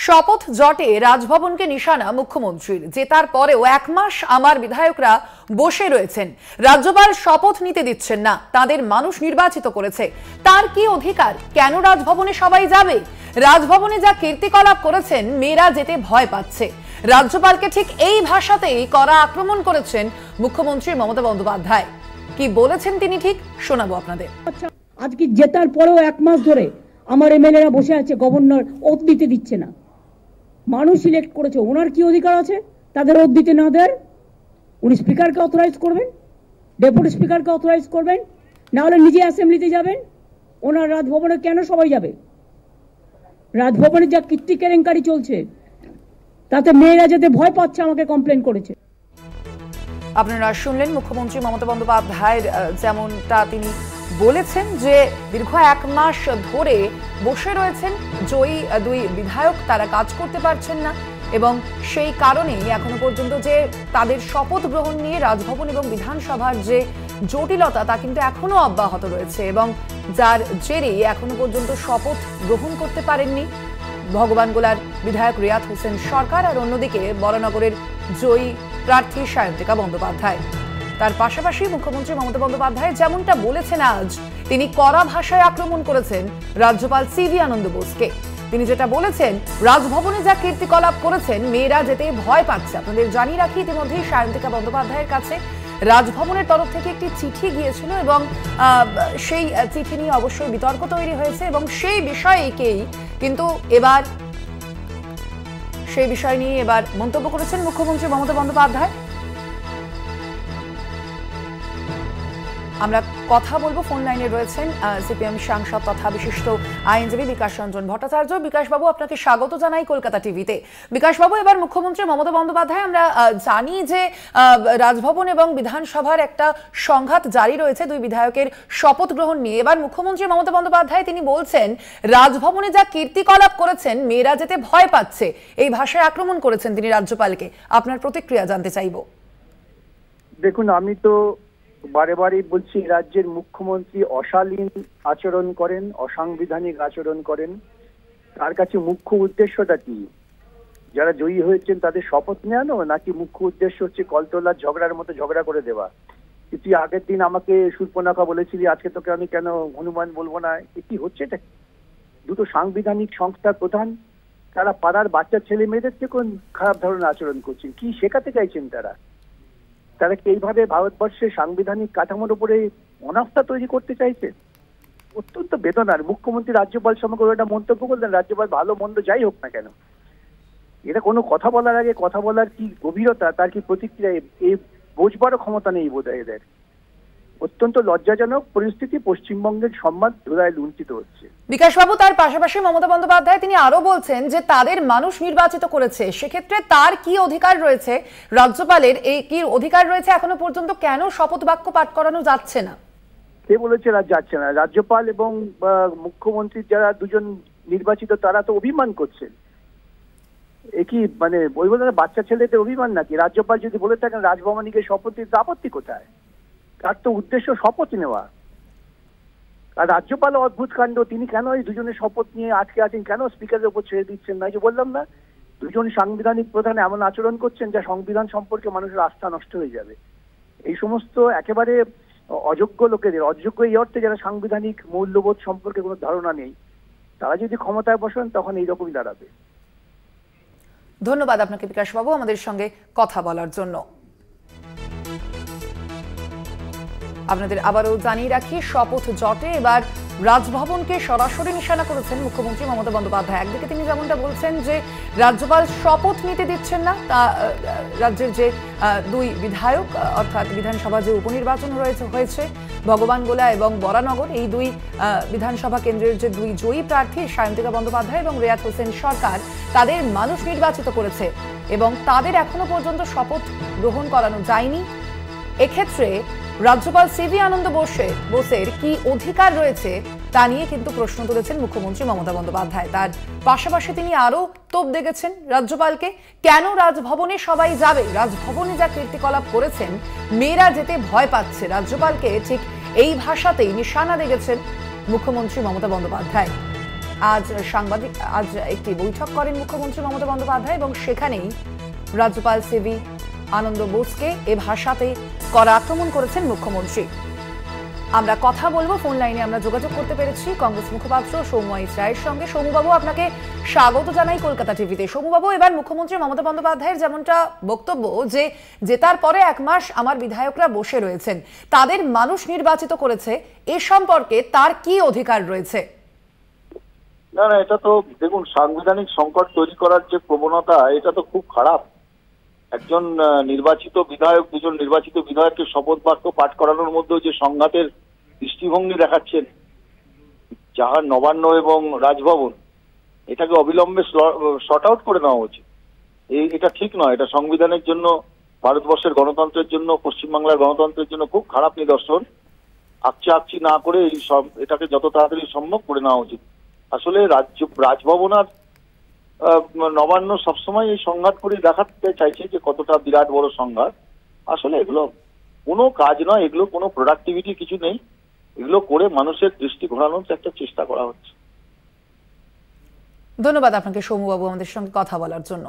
শপথ জটে রাজভবনকে নিশানা মুখ্যমন্ত্রীর, জেতার পরেও এক মাস আমার বিধায়করা বসে রয়েছেন। রাজ্যপাল শপথ নিতে দিচ্ছেন না, তাদের মানুষ নির্বাচিত করেছে। তার কি অধিকার? কেন রাজভবনে সবাই যাবে? রাজভবনে যা কীর্তিকলাপ করেছেন, মেয়েরা যেতে ভয় পাচ্ছে। রাজ্যপালকে ঠিক এই ভাষাতেই কড়া আক্রমণ করেছেন মুখ্যমন্ত্রী মমতা বন্দ্যোপাধ্যায়। কি বলেছেন তিনি ঠিক শোনাবো আপনাদের। আজকে জেতার পরেও এক মাস ধরে আমার এমএলএরা বসে আছে, গভর্নর ওথ দিতে দিচ্ছে না। মানুষ সিলেক্ট করেছে, ওনার কি অধিকার আছে তাদের ওথ দিতে না দেয়? উনি স্পিকারকে অথরাইজ করবেন, ডেপুটি স্পিকারকে অথরাইজ করবেন, না হলে নিজে অ্যাসেম্বলিতে যাবেন। ওনার রাজভবনে কেন সবাই যাবে? রাজভবনে যা কীর্তি কেলেঙ্কারি চলছে, তাতে মেয়েরা যেতে ভয় পাচ্ছে, আমাকে কমপ্লেন করেছে। আপনারা শুনলেন মুখ্যমন্ত্রী মমতা বন্দ্যোপাধ্যায়ের যেমনটা তিনি বলেছেন যে দীর্ঘ এক মাস ধরে বসে রয়েছেন জয়ী দুই বিধায়ক, তারা কাজ করতে পারছেন না এবং সেই কারণেই এখনো পর্যন্ত যে তাদের শপথ গ্রহণ নিয়ে রাজভবন এবং বিধানসভার যে জটিলতা তা কিন্তু এখনো অব্যাহত রয়েছে এবং যার জেরে এখনো পর্যন্ত শপথ গ্রহণ করতে পারেননি ভগবানগোলার বিধায়ক রিয়াত হোসেন সরকার, আর অন্যদিকে বরানগরের জয়ী প্রার্থী সায়ন্তিকা বন্দ্যোপাধ্যায়। তার পাশাপাশি মুখ্যমন্ত্রী মমতা বন্দ্যোপাধ্যায় যেমনটা বলেছেন, আজ তিনি কড়া ভাষায় আক্রমণ করেছেন রাজ্যপাল সিভি আনন্দ বোসকে। তিনি যেটা বলেছেন, রাজভবনে যা কীর্তিকলাপ করেছেন, মেয়েরা যেতে ভয় পাচ্ছে। আপনাদের জানিয়ে রাখি, ইতিমধ্যেই সায়ন্তিকা বন্দ্যোপাধ্যায়ের কাছে রাজভবনের তরফ থেকে একটি চিঠি গিয়েছিল এবং সেই চিঠি নিয়ে অবশ্যই বিতর্ক তৈরি হয়েছে এবং সেই বিষয়কেই কিন্তু এবার সেই বিষয় নিয়ে এবার মন্তব্য করেছেন মুখ্যমন্ত্রী মমতা বন্দ্যোপাধ্যায়। আমরা কথা বলবো, ফোন লাইনে রয়েছেন সিপিএম সাংসদ তথা বিশিষ্ট আইনজীবী বিকাশ রঞ্জন ভট্টাচার্য। বিকাশবাবু, আপনাকে স্বাগত জানাই কলকাতা টিভিতে। বিকাশবাবু, এবার মুখ্যমন্ত্রী মমতা বন্দ্যোপাধ্যায়, আমরা জানি যে রাজভবন এবং বিধানসভার একটা সংঘাত জারি রয়েছে দুই বিধায়কের শপথ গ্রহণ নিয়ে। এবার মুখ্যমন্ত্রী মমতা বন্দ্যোপাধ্যায় তিনি বলছেন, রাজভবনে যা কীর্তিকলাপ করেছেন, মেয়েরা যেতে ভয় পাচ্ছে, এই ভাষায় আক্রমণ করেছেন তিনি রাজ্যপালকে। আপনার প্রতিক্রিয়া জানতে চাইব। দেখুন, আমি তো বারে বারে বলছি, রাজ্যের মুখ্যমন্ত্রী অশালীন আচরণ করেন, অসাংবিধানিক আচরণ করেন। তার কাছে মুখ্য উদ্দেশ্যটা কি? যারা জয়ী হয়েছেন তাদের শপথ নেওয়ানো, নাকি মুখ্য উদ্দেশ্য হচ্ছে কলতলার ঝগড়ার মতো ঝগড়া করে দেওয়া? তুই আগের দিন আমাকে শূর্পণখা বলেছিলি, আজকে তোকে আমি কেন হনুমান বলবো না? কি হচ্ছে এটা? দুটো সাংবিধানিক সংস্থার প্রধান, তারা পাড়ার বাচ্চা ছেলে মেয়েদের থেকে খারাপ ধরনের আচরণ করছেন। কি শেখাতে চাইছেন তারা? তারা কি এইভাবে ভারতবর্ষের সাংবিধানিক কাঠামোর উপরে অনাস্থা তৈরি করতে চাইছে? অত্যন্ত বেদনার। মুখ্যমন্ত্রী রাজ্যপাল সম্পর্কে একটা মন্তব্য করলেন, রাজ্যপাল ভালো মন্দ যাই হোক না কেন, এটা কোনো কথা বলার আগে কথা বলার কি গভীরতা, তার কি প্রতিক্রিয়া, এই বোঝবারও ক্ষমতা নেই বোধ হয় এদের। অত্যন্ত লজ্জাজনক পরিস্থিতি। পশ্চিমবঙ্গের সম্মান ধুলায় লুণ্ঠিত হচ্ছে। বিকাশবাবু, তার পাশাপাশি মমতা বন্দ্যোপাধ্যায় তিনি আরো বলছেন যে তাদের মানুষ নির্বাচিত করেছে, সেক্ষেত্রে তার কি অধিকার রয়েছে, রাজ্যপালের এই কি অধিকার রয়েছে, এখনো পর্যন্ত কেন শপথ বাক্য পাঠ করানো যাচ্ছে না? কে বলেছে যাচ্ছে না? রাজ্যপাল এবং মুখ্যমন্ত্রীর যারা দুজন নির্বাচিত, তারা তো অভিমান করছেন। কি মানে ওই বলে বাচ্চা ছেলেদের অভিমান নাকি? রাজ্যপাল যদি বলে থাকেন রাজভবনে গিয়ে শপথ দিতে, আপত্তি কোথায়? তার তো উদ্দেশ্য শপথ নেওয়া। আর রাজ্যপাল অদ্ভুত কাণ্ড, তিনি কেন এই দুজনের শপথ নিয়ে আটকে আছেন? কেন স্পিকারের উপর ছেড়ে দিচ্ছেন না? যে বললাম না, দুজন সাংবিধানিক প্রধান এমন আচরণ করছেন যা সংবিধান সম্পর্কে মানুষের আস্থা নষ্ট হয়ে যাবে। এই সমস্ত একেবারে অযোগ্য লোকেদের, অযোগ্য এই অর্থে যারা সাংবিধানিক মূল্যবোধ সম্পর্কে কোনো ধারণা নেই, তারা যদি ক্ষমতায় বসেন তখন এইরকমই দাঁড়াবে। ধন্যবাদ আপনাকে বিকাশবাবু আমাদের সঙ্গে কথা বলার জন্য। আপনাদের আবারও জানিয়ে রাখি, শপথ জটে এবার রাজভবনকে সরাসরি নিশানা করেছেন মুখ্যমন্ত্রী মমতা বন্দ্যোপাধ্যায়। একদিকে তিনি যেমনটা বলছেন যে রাজ্যপাল শপথ নিতে দিচ্ছেন না, তা রাজ্যের যে দুই বিধায়ক অর্থাৎ বিধানসভা যে উপনির্বাচন হয়েছে ভগবানগোলা এবং বরানগর, এই দুই বিধানসভা কেন্দ্রের যে দুই জয়ী প্রার্থী সায়ন্তিকা বন্দ্যোপাধ্যায় এবং রিয়াত হোসেন সরকার, তাদের মানুষ নির্বাচিত করেছে এবং তাদের এখনো পর্যন্ত শপথ গ্রহণ করানো যায়নি। এক্ষেত্রে রাজ্যপাল সিভি আনন্দ বোসের কি অধিকার রয়েছে তা নিয়ে কিন্তু প্রশ্ন তুলেছেন মুখ্যমন্ত্রী মমতা বন্দ্যোপাধ্যায়। তার পাশাপাশি তিনি আরো তোপ দেখেছেন রাজ্যপালকে, কেন রাজভবনে সবাই যাবে, রাজভবনে যা কীর্তিকলাপ করেছেন, মেয়েরা যেতে ভয় পাচ্ছে। রাজ্যপালকে ঠিক এই ভাষাতেই নিশানা দেখেছেন মুখ্যমন্ত্রী মমতা বন্দ্যোপাধ্যায়। আজ একটি বৈঠক করেন মুখ্যমন্ত্রী মমতা বন্দ্যোপাধ্যায় এবং সেখানেই রাজ্যপাল সিভি আনন্দ বোসকে এ ভাষাতে কড়া আক্রমণ করেছেন মুখ্যমন্ত্রী। আমরা কথা বলবো, ফোন লাইনে আমরা যোগাযোগ করতে পেরেছি কংগ্রেস মুখপাত্র সৌম্য রায়ের সঙ্গে। সৌম্যবাবু, আপনাকে স্বাগত জানাই কলকাতা টিভিতে। সৌম্যবাবু, এবার মুখ্যমন্ত্রী মমতা বন্দ্যোপাধ্যায়ের যেমনটা বক্তব্য যে জেতার পরে 1 মাস আমার বিধায়করা বসে রয়েছেন, তাদের মানুষ নির্বাচিত করেছে, এ সম্পর্কে তার কি অধিকার রয়েছে? না, এটা তো দেখুন, সাংবিধানিক সংকট তৈরি করার যে প্রবণতা, এটা তো খুব খারাপ। একজন নির্বাচিত বিধায়ক, দুজন নির্বাচিত বিধায়ককে শপথ বাক্য পাঠ করানোর মধ্যেও যে সংঘাতের দৃষ্টিভঙ্গি দেখাচ্ছেন যাহার নবান্ন এবং রাজভবন, এটাকে অবিলম্বে শর্ট আউট করে নেওয়া উচিত। এটা ঠিক নয়। এটা সংবিধানের জন্য, ভারতবর্ষের গণতন্ত্রের জন্য, পশ্চিমবাংলার গণতন্ত্রের জন্য খুব খারাপ নিদর্শন। আকচি না করে এটাকে যত তাড়াতাড়ি সম্ভব করে নেওয়া উচিত। আসলে রাজভবন আর নবান্ন সবসময় এই সংঘাত করে দেখাতে চাইছে যে কতটা বিরাট বড় সংঘাত। আসলে এগুলো কোনো কাজ নয়, এগুলো কোনো প্রোডাক্টিভিটি কিছু নেই। এগুলো করে মানুষের দৃষ্টি ঘোরানোর একটা চেষ্টা করা হচ্ছে। ধন্যবাদ আপনাকে সৌম্যবাবু আমাদের সঙ্গে কথা বলার জন্য।